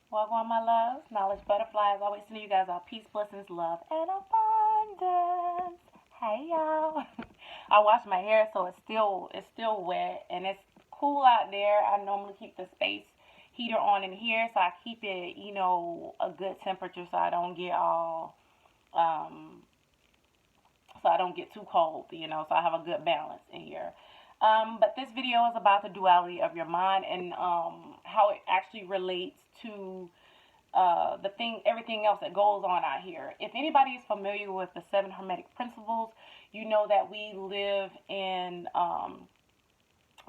Welcome, my loves. Knowledge Butterflies. Always sending you guys all peace, blessings, love, and abundance. Hey, y'all. I washed my hair, so it's still wet, and it's cool out there. I normally keep the space heater on in here, so I keep it, a good temperature, so I don't get um, so I don't get too cold, so I have a good balance in here. But this video is about the duality of your mind and how it actually relates to everything else that goes on out here. If anybody is familiar with the seven hermetic principles, you know that we live in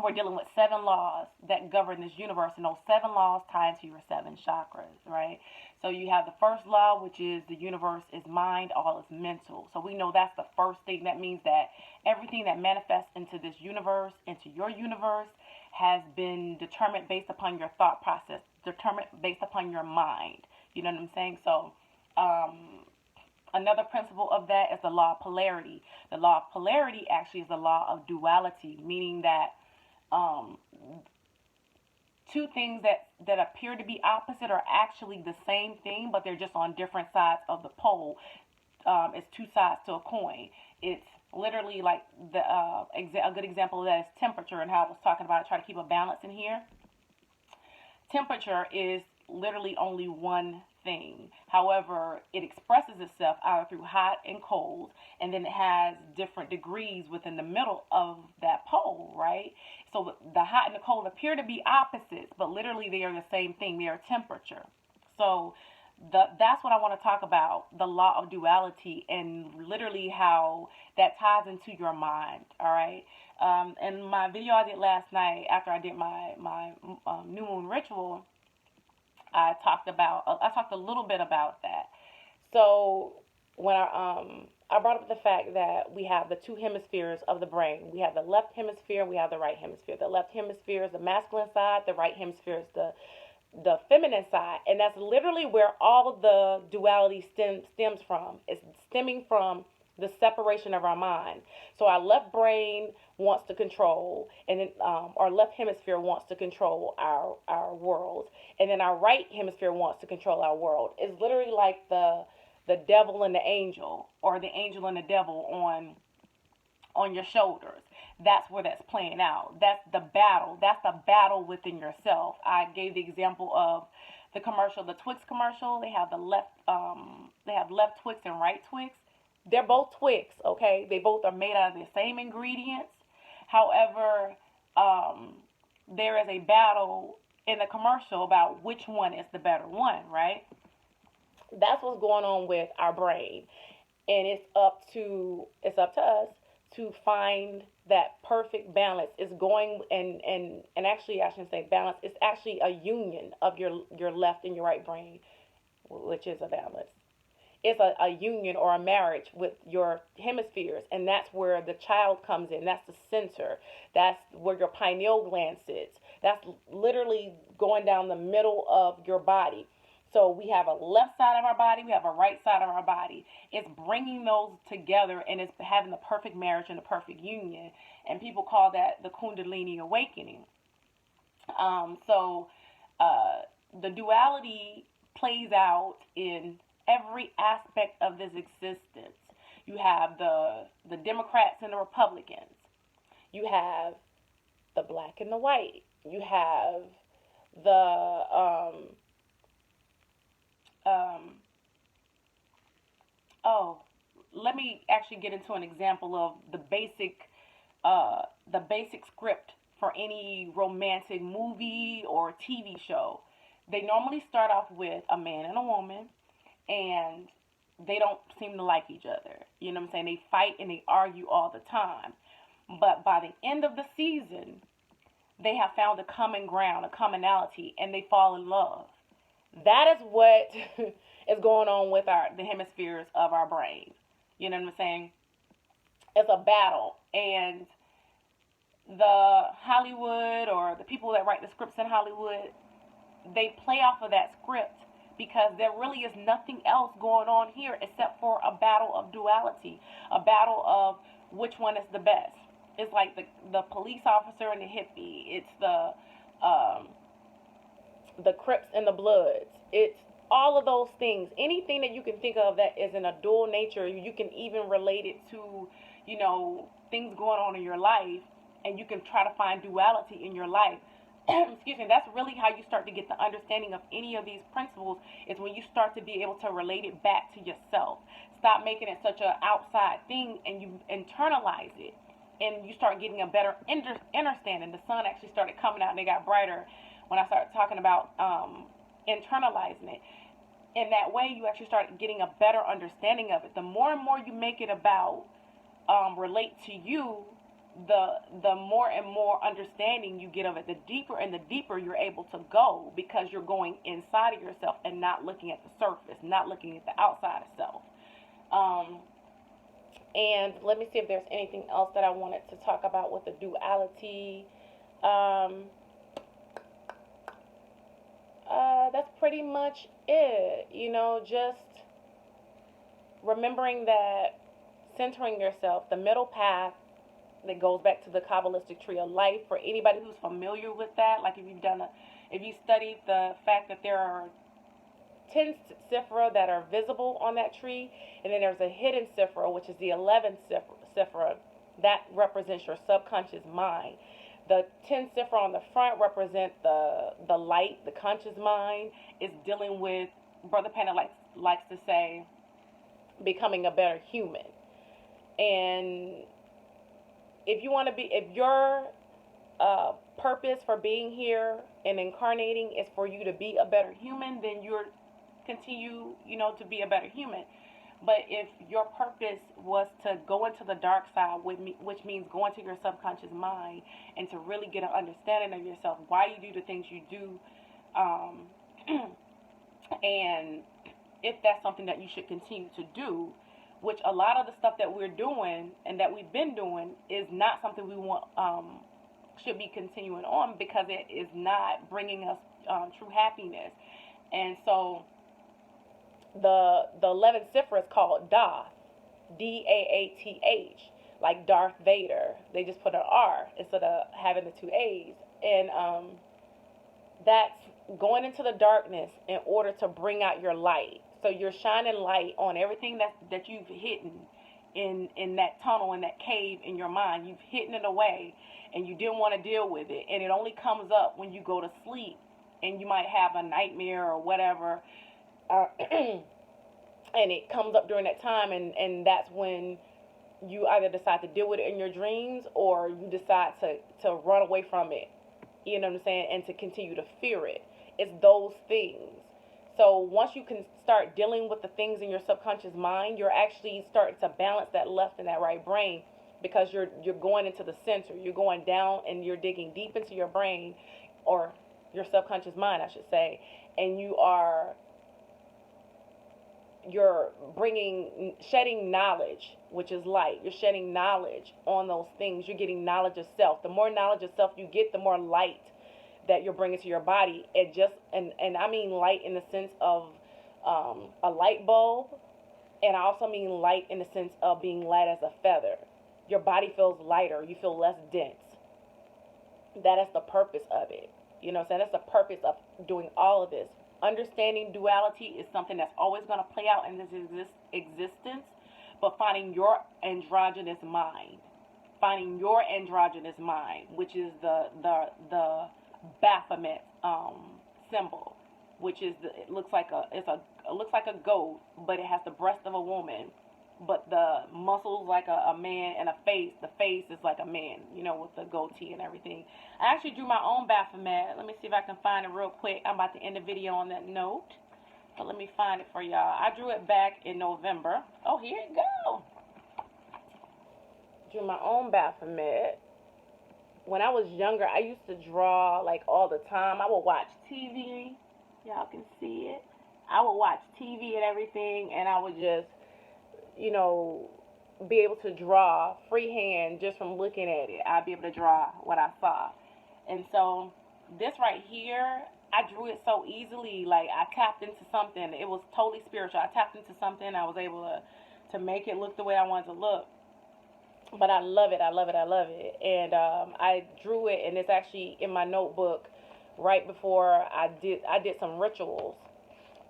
we're dealing with seven laws that govern this universe, and those seven laws tie into your seven chakras, right? So you have the first law, which is the universe is mind, all is mental. So we know that's the first thing. That means that everything that manifests into this universe, into your universe, has been determined based upon your thought process, determined based upon your mind. You know what I'm saying? So, another principle of that is the law of polarity. The law of polarity actually is the law of duality, meaning that um, two things that appear to be opposite are actually the same thing, but they're just on different sides of the pole. It's two sides to a coin. It's literally like a good example of that is temperature, and how I was talking about try to keep a balance in here. Temperature is literally only one thing. However, it expresses itself either through hot and cold, and then it has different degrees within the middle of that pole, right? So the hot and the cold appear to be opposites, but literally they are the same thing. They are temperature. So that's what I want to talk about, the law of duality, and literally how that ties into your mind, all right? And my video I did last night after I did my new moon ritual, I talked a little bit about that. So when I brought up the fact that we have the two hemispheres of the brain. We have the left hemisphere, we have the right hemisphere. The left hemisphere is the masculine side, the right hemisphere is the feminine side, and that's literally where all the duality stems from. It's stemming from the separation of our mind. So our left brain wants to control, and then our left hemisphere wants to control our world, and then our right hemisphere wants to control our world. It's literally like the devil and the angel, or the angel and the devil on your shoulders. That's where that's playing out. That's the battle. That's the battle within yourself. I gave the example of the commercial, the Twix commercial. They have left Twix and right Twix. They're both Twix, okay? They both are made out of the same ingredients. However, there is a battle in the commercial about which one is the better one, right? That's what's going on with our brain, and it's up to us to find that perfect balance. Is going and actually I shouldn't say balance. It's actually a union of your left and your right brain, which is a balance. It's a union or a marriage with your hemispheres, and that's where the child comes in. That's the center. That's where your pineal gland sits. That's literally going down the middle of your body. So we have a left side of our body, we have a right side of our body. It's bringing those together, and it's having the perfect marriage and the perfect union. And people call that the Kundalini Awakening. So the duality plays out in every aspect of this existence. You have the Democrats and the Republicans. You have the black and the white. You have the oh, let me actually get into an example of the basic script for any romantic movie or TV show. They normally start off with a man and a woman, and they don't seem to like each other. You know what I'm saying? They fight and they argue all the time. But by the end of the season, they have found a common ground, a commonality, and they fall in love. That is what is going on with the hemispheres of our brain. You know what I'm saying? It's a battle, and the Hollywood, or the people that write the scripts in Hollywood, they play off of that script, because there really is nothing else going on here except for a battle of duality, a battle of which one is the best. It's like the police officer and the hippie. It's the Crips and the Bloods. It's all of those things. Anything that you can think of that is in a dual nature, you can even relate it to, things going on in your life, and you can try to find duality in your life. Excuse me. That's really how you start to get the understanding of any of these principles, is when you start to be able to relate it back to yourself. Stop making it such an outside thing, and you internalize it, and you start getting a better understanding. The sun actually started coming out and it got brighter when I started talking about internalizing it. In that way, you actually start getting a better understanding of it. The more and more you make it about relate to you, the more and more understanding you get of it. The deeper and the deeper you're able to go, because you're going inside of yourself and not looking at the surface, not looking at the outside of self. And let me see if there's anything else that I wanted to talk about with the duality. That's pretty much it. Just remembering that centering yourself, the middle path that goes back to the Kabbalistic tree of life. For anybody who's familiar with that, like if you studied the fact that there are 10 Sephira that are visible on that tree, and then there's a hidden Sephira, which is the 11th Sephira, that represents your subconscious mind. The 10 Sephira on the front represent the light, the conscious mind. Is dealing with, Brother Panda likes to say, becoming a better human. And if your purpose for being here and incarnating is for you to be a better human, then you're continue, to be a better human. But if your purpose was to go into the dark side, which means go into your subconscious mind and to really get an understanding of yourself, why you do the things you do, and if that's something that you should continue to do, which a lot of the stuff that we're doing and that we've been doing is not something we want, should be continuing on, because it is not bringing us true happiness. And so the 11th Sephira is called Daath, Daath, like Darth Vader. They just put an R instead of having the two A's. And that's going into the darkness in order to bring out your light. So you're shining light on everything that you've hidden in that tunnel, in that cave in your mind. You've hidden it away, and you didn't want to deal with it. And it only comes up when you go to sleep, and you might have a nightmare or whatever, and it comes up during that time, and that's when you either decide to deal with it in your dreams, or you decide to run away from it, you know what I'm saying, and to continue to fear it. It's those things. So once you can start dealing with the things in your subconscious mind, you're actually starting to balance that left and that right brain, because you're going into the center. You're going down and you're digging deep into your brain, or your subconscious mind, I should say, and you're shedding knowledge, which is light. You're shedding knowledge on those things. You're getting knowledge of self. The more knowledge of self you get, the more light that you're bringing to your body. And I mean light in the sense of a light bulb, and I also mean light in the sense of being light as a feather. Your body feels lighter. You feel less dense. That is the purpose of it. You know what I'm saying? That's the purpose of doing all of this. Understanding duality is something that's always going to play out in this existence, but finding your androgynous mind, which is the Baphomet symbol, which is it looks like a goat, but it has the breast of a woman, but the muscles like a man, and the face is like a man, with the goatee and everything. I actually drew my own Baphomet. Let me see if I can find it real quick. I'm about to end the video on that note, but let me find it for y'all. I drew it back in November. Oh, here it go. Drew my own Baphomet. When I was younger, I used to draw like all the time. I would watch TV. Y'all can see it. I would watch TV and everything, and I would just be able to draw freehand just from looking at it. I'd be able to draw what I saw. And so this right here, I drew it so easily. Like, I tapped into something. It was totally spiritual. I tapped into something. I was able to make it look the way I wanted to look. But I love it. I love it. I love it. And I drew it, and it's actually in my notebook right before I did some rituals.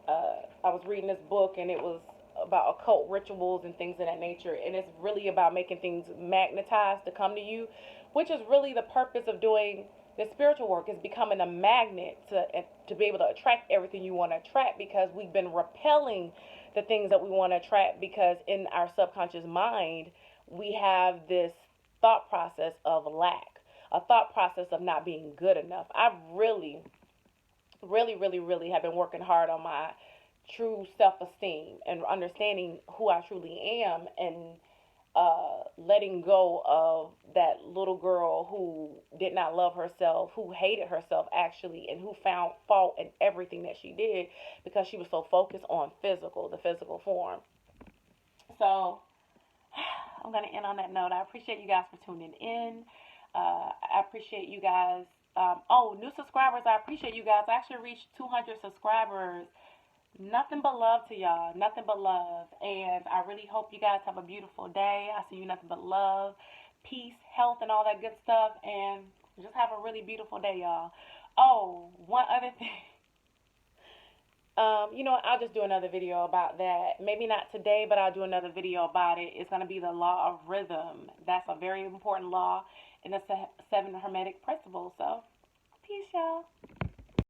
I was reading this book, and it was about occult rituals and things of that nature, and it's really about making things magnetized to come to you, which is really the purpose of doing the spiritual work, is becoming a magnet to be able to attract everything you want to attract, because we've been repelling the things that we want to attract, because in our subconscious mind we have this thought process of lack, a thought process of not being good enough. I really have been working hard on my true self-esteem and understanding who I truly am, and letting go of that little girl who did not love herself, who hated herself actually, and who found fault in everything that she did because she was so focused on the physical form. So I'm going to end on that note. I appreciate you guys for tuning in. I appreciate you guys. New subscribers, I appreciate you guys. I actually reached 200 subscribers. Nothing but love to y'all. Nothing but love. And I really hope you guys have a beautiful day. I see you nothing but love, peace, health, and all that good stuff. And just have a really beautiful day, y'all. Oh, one other thing. I'll just do another video about that. Maybe not today, but I'll do another video about it. It's going to be the law of rhythm. That's a very important law in the 7 Hermetic principles. So, peace, y'all.